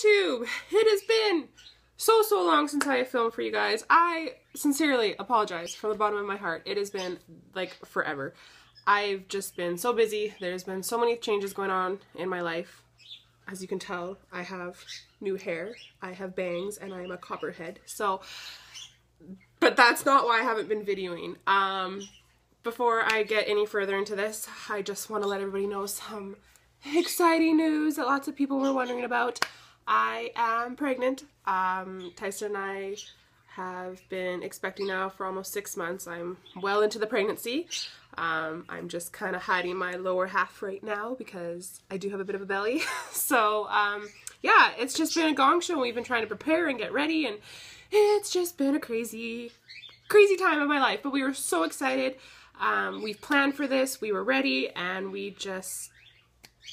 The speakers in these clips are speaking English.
YouTube! It has been so long since I have filmed for you guys. I sincerely apologize from the bottom of my heart. It has been like forever. I've just been so busy. There's been so many changes going on in my life. As you can tell, I have new hair, I have bangs, and I am a copperhead. So, but that's not why I haven't been videoing. Before I get any further into this, I just want to let everybody know some exciting news that lots of people were wondering about. I am pregnant. Tyson and I have been expecting now for almost 6 months. I'm well into the pregnancy. I'm just kind of hiding my lower half right now because I do have a bit of a belly. So yeah, it's just been a gong show. We've been trying to prepare and get ready, and it's just been a crazy time of my life. But we were so excited. We've planned for this, we were ready, and we just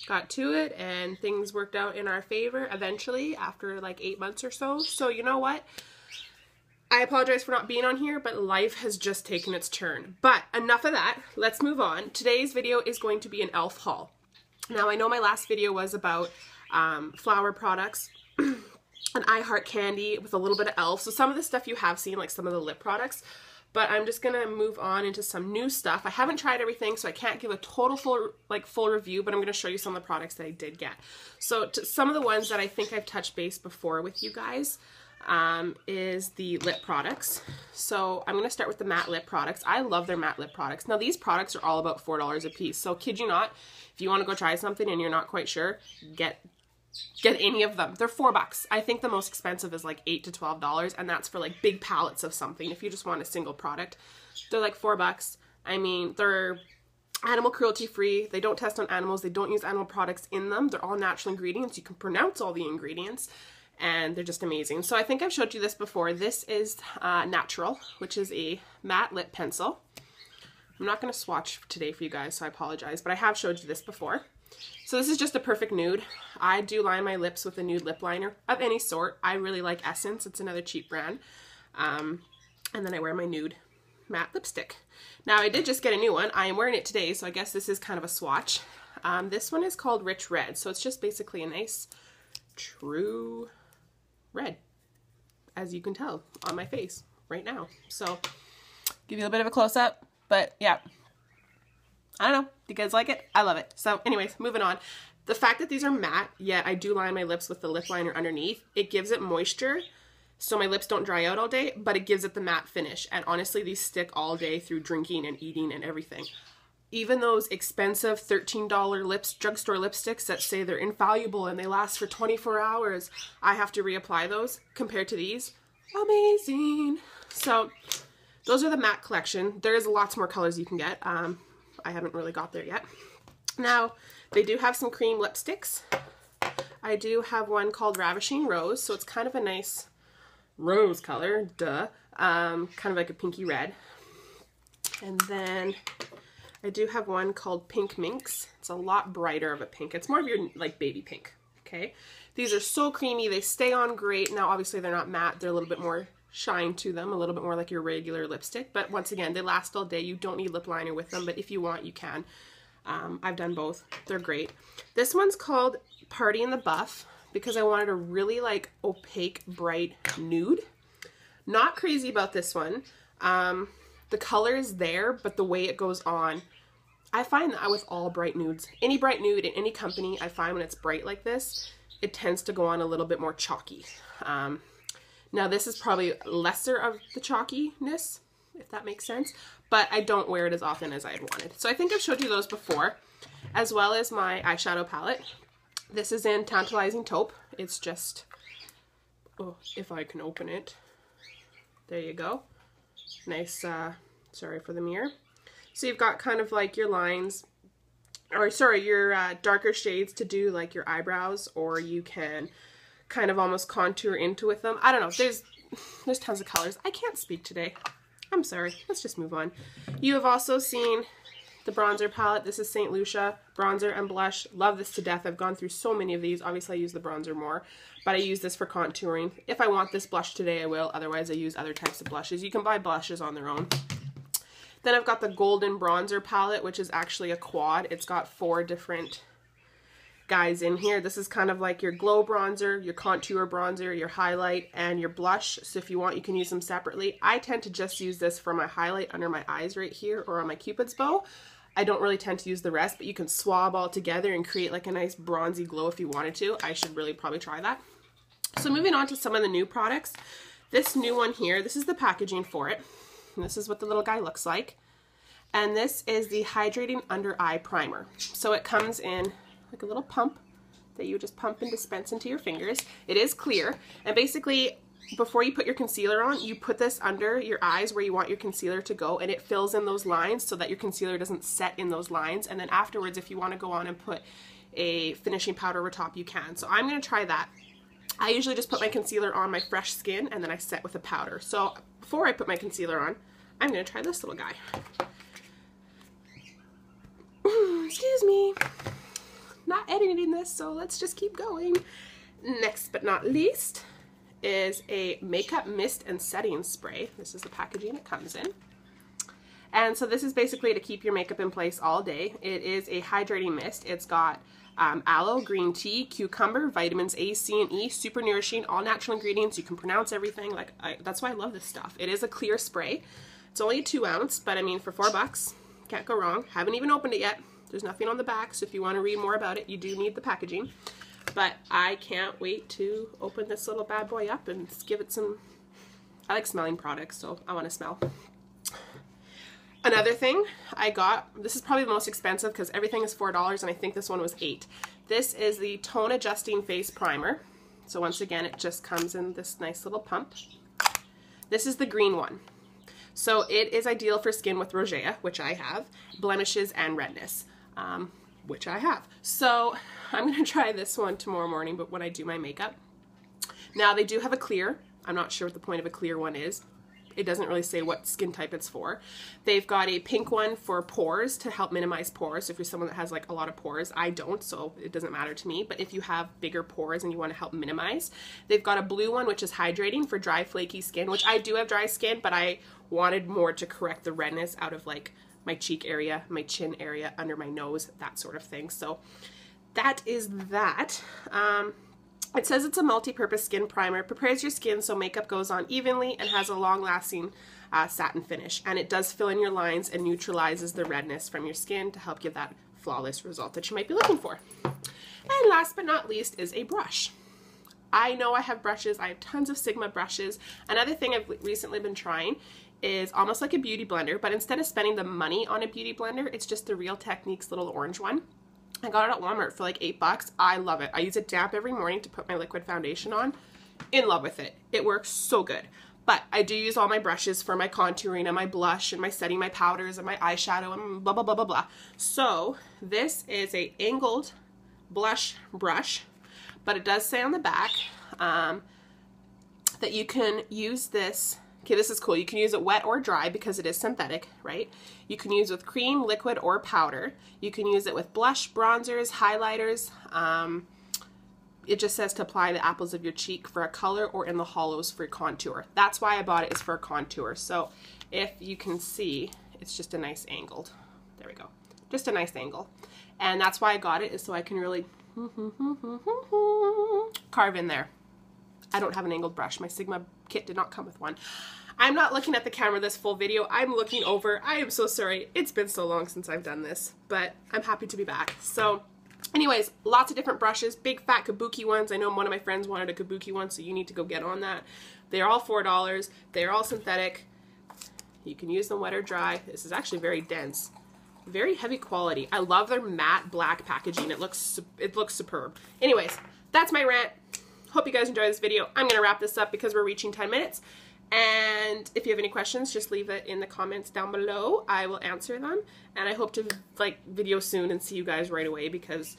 got to it, and things worked out in our favor eventually after like 8 months or so. So you know what? I apologize for not being on here, but life has just taken its turn. But enough of that, let's move on. Today's video is going to be an E.L.F haul. Now I know my last video was about flower products and I Heart Candy with a little bit of E.L.F. So some of the stuff you have seen, like some of the lip products, but I'm just gonna move on into some new stuff. I haven't tried everything, so I can't give a total full review, but I'm gonna show you some of the products that I did get. So some of the ones that I think I've touched base before with you guys is the lip products. So I'm gonna start with the matte lip products. I love their matte lip products. Now these products are all about $4 a piece. So kid you not, if you wanna go try something and you're not quite sure, get any of them. They're $4. I think the most expensive is like $8 to $12, and that's for like big pallets of something. If you just want a single product, they're like $4. I mean, they're animal cruelty free. They don't test on animals. They don't use animal products in them. They're all natural ingredients. You can pronounce all the ingredients, and they're just amazing. So I think I've showed you this before. This is Natural, which is a matte lip pencil. I'm not going to swatch today for you guys, so I apologize, but I have showed you this before. So this is just a perfect nude. I do line my lips with a nude lip liner of any sort. I really like Essence. It's another cheap brand. And then I wear my nude matte lipstick. Now I did just get a new one. I am wearing it today, so I guess this is kind of a swatch. This one is called Rich Red. So it's just basically a nice, true red, as you can tell on my face right now. So give you a bit of a close-up, but yeah. I don't know. Do you guys like it? I love it. So anyways, moving on. The fact that these are matte, yet I do line my lips with the lip liner underneath, it gives it moisture so my lips don't dry out all day, but it gives it the matte finish. And honestly, these stick all day through drinking and eating and everything. Even those expensive $13 drugstore lipsticks that say they're infallible and they last for 24 hours, I have to reapply those compared to these. Amazing. So those are the matte collection. There is lots more colors you can get. I haven't really got there yet. Now, they do have some cream lipsticks. I do have one called Ravishing Rose, so it's kind of a nice rose color, duh. Kind of like a pinky red. And then I do have one called Pink Minx. It's a lot brighter of a pink. It's more of your like baby pink, okay? These are so creamy, they stay on great. Now, obviously they're not matte, they're a little bit more shine to them, a little bit more like your regular lipstick, but once again, they last all day. You don't need lip liner with them, but if you want, you can. I've done both. They're great. This one's called Party in the Buff because I wanted a really like opaque, bright nude. Not crazy about this one. The color is there, but the way it goes on, I find that with all bright nudes, any bright nude in any company, I find when it's bright like this, it tends to go on a little bit more chalky. Now this is probably lesser of the chalkiness, if that makes sense, but I don't wear it as often as I had wanted. So I think I've showed you those before, as well as my eyeshadow palette. This is in Tantalizing Taupe. It's just, oh, if I can open it. There you go. Nice, sorry for the mirror. So you've got kind of like your lines, or sorry, your darker shades to do like your eyebrows, or you can kind of almost contour into with them. I don't know. There's tons of colors. I can't speak today. I'm sorry. Let's just move on. You have also seen the bronzer palette. This is St. Lucia bronzer and blush. Love this to death. I've gone through so many of these. Obviously, I use the bronzer more, but I use this for contouring. If I want this blush today, I will. Otherwise, I use other types of blushes. You can buy blushes on their own. Then I've got the golden bronzer palette, which is actually a quad. It's got 4 different guys in here. This is kind of like your glow bronzer, your contour bronzer, your highlight, and your blush. So if you want, you can use them separately. I tend to just use this for my highlight under my eyes right here or on my Cupid's bow. I don't really tend to use the rest, but you can swab all together and create like a nice bronzy glow if you wanted to. I should really probably try that. So moving on to some of the new products. This new one here, this is the packaging for it. And this is what the little guy looks like. And this is the Hydrating Under Eye Primer. So it comes in like a little pump that you just pump and dispense into your fingers. It is clear. And basically, before you put your concealer on, you put this under your eyes where you want your concealer to go, and it fills in those lines so that your concealer doesn't set in those lines. And then afterwards, if you want to go on and put a finishing powder over top, you can. So I'm going to try that. I usually just put my concealer on my fresh skin and then I set with a powder. So before I put my concealer on, I'm going to try this little guy. Excuse me. Not editing this, so let's just keep going. Next but not least is a makeup mist and setting spray. This is the packaging it comes in. And so this is basically to keep your makeup in place all day. It is a hydrating mist. It's got aloe, green tea, cucumber, vitamins A, C, and E, super nourishing, all natural ingredients. You can pronounce everything. That's why I love this stuff. It is a clear spray. It's only a 2 ounce, but I mean, for $4, can't go wrong. Haven't even opened it yet. There's nothing on the back, so if you want to read more about it, you do need the packaging. But I can't wait to open this little bad boy up and give it some... I like smelling products, so I want to smell. Another thing I got, this is probably the most expensive because everything is $4 and I think this one was $8. This is the Tone Adjusting Face Primer. So once again, it just comes in this nice little pump. This is the green one. So it is ideal for skin with rosacea, which I have, blemishes and redness, which I have. So I'm going to try this one tomorrow morning, but when I do my makeup. Now they do have a clear. I'm not sure what the point of a clear one is. It doesn't really say what skin type it's for. They've got a pink one for pores to help minimize pores. If you're someone that has like a lot of pores, I don't, so it doesn't matter to me. But if you have bigger pores and you want to help minimize, they've got a blue one, which is hydrating for dry, flaky skin, which I do have dry skin, but I wanted more to correct the redness out of like my cheek area, my chin area, under my nose, that sort of thing. So that is that. It says it's a multi-purpose skin primer, prepares your skin so makeup goes on evenly and has a long-lasting satin finish. And it does fill in your lines and neutralizes the redness from your skin to help give that flawless result that you might be looking for. And last but not least is a brush. I know I have brushes. I have tons of Sigma brushes. Another thing I've recently been trying is almost like a beauty blender, but instead of spending the money on a beauty blender, it's just the Real Techniques little orange one. I got it at Walmart for like $8. I love it. I use it damp every morning to put my liquid foundation on. In love with it. It works so good. But I do use all my brushes for my contouring and my blush and my setting, my powders and my eyeshadow and blah, blah, blah, blah, blah. So this is a angled blush brush, but it does say on the back that you can use this. Okay, this is cool. You can use it wet or dry because it is synthetic, right? You can use it with cream, liquid, or powder. You can use it with blush, bronzers, highlighters. It just says to apply the apples of your cheek for a color or in the hollows for contour. That's why I bought it, is for a contour. So if you can see, it's just a nice angled. There we go. Just a nice angle. And that's why I got it, is so I can really carve in there. I don't have an angled brush. My Sigma kit did not come with one. I'm not looking at the camera this full video. I'm looking over. I am so sorry. It's been so long since I've done this, but I'm happy to be back. So anyways, lots of different brushes, big fat kabuki ones. I know one of my friends wanted a kabuki one, so you need to go get on that. They're all $4. They're all synthetic. You can use them wet or dry. This is actually very dense. Very heavy quality. I love their matte black packaging. It looks superb. Anyways, that's my rant. Hope you guys enjoyed this video. I'm going to wrap this up because we're reaching 10 minutes. And if you have any questions, just leave it in the comments down below. I will answer them. And I hope to video soon and see you guys right away because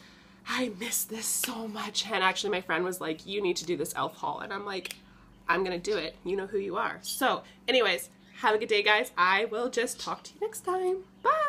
I miss this so much. And actually my friend was like, you need to do this E.L.F haul. And I'm like, I'm going to do it. You know who you are. So anyways, have a good day, guys. I will just talk to you next time. Bye.